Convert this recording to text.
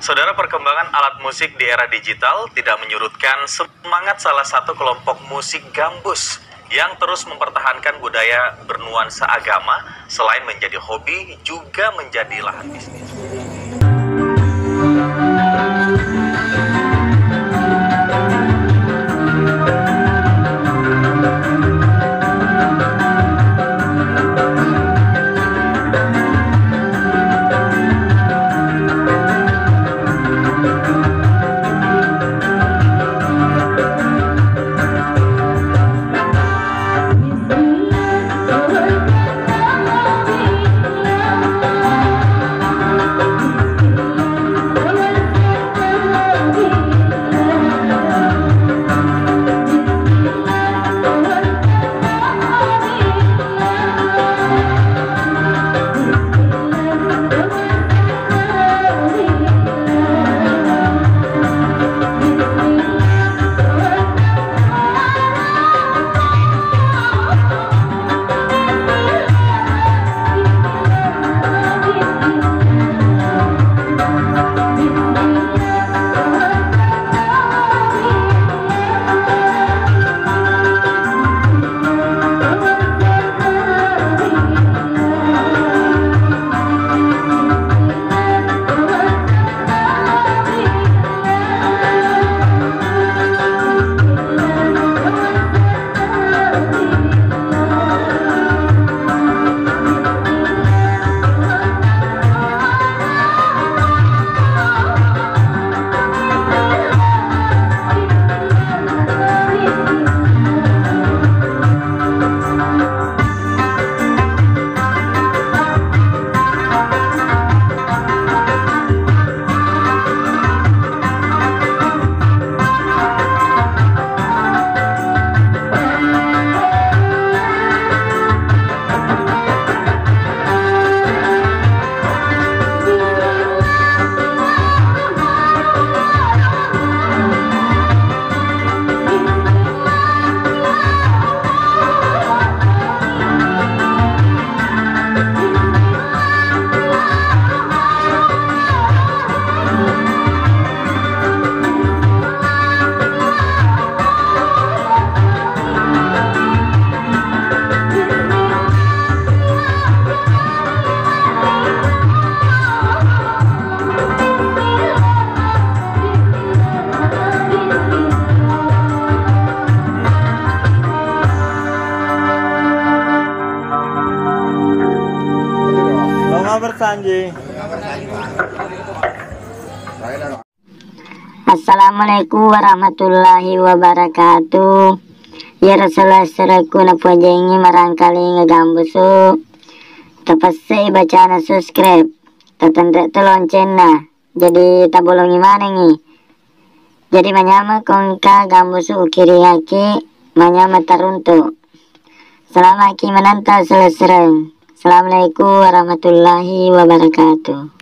Saudara, perkembangan alat musik di era digital tidak menyurutkan semangat salah satu kelompok musik gambus yang terus mempertahankan budaya bernuansa agama. Selain menjadi hobi, juga menjadi lahan bisnis. Assalamualaikum warahmatullahi wabarakatuh. Ya Rasulullah seraku napuajengi marangkali ngegambusu. Tapasai bacaan subscribe. Tatandre loncengna. Jadi tabolongi mana nih? Jadi manyama kongka gambusu ukiri haki manyama taruntu. Selama ki menanta selesai. Assalamualaikum warahmatullahi wabarakatuh.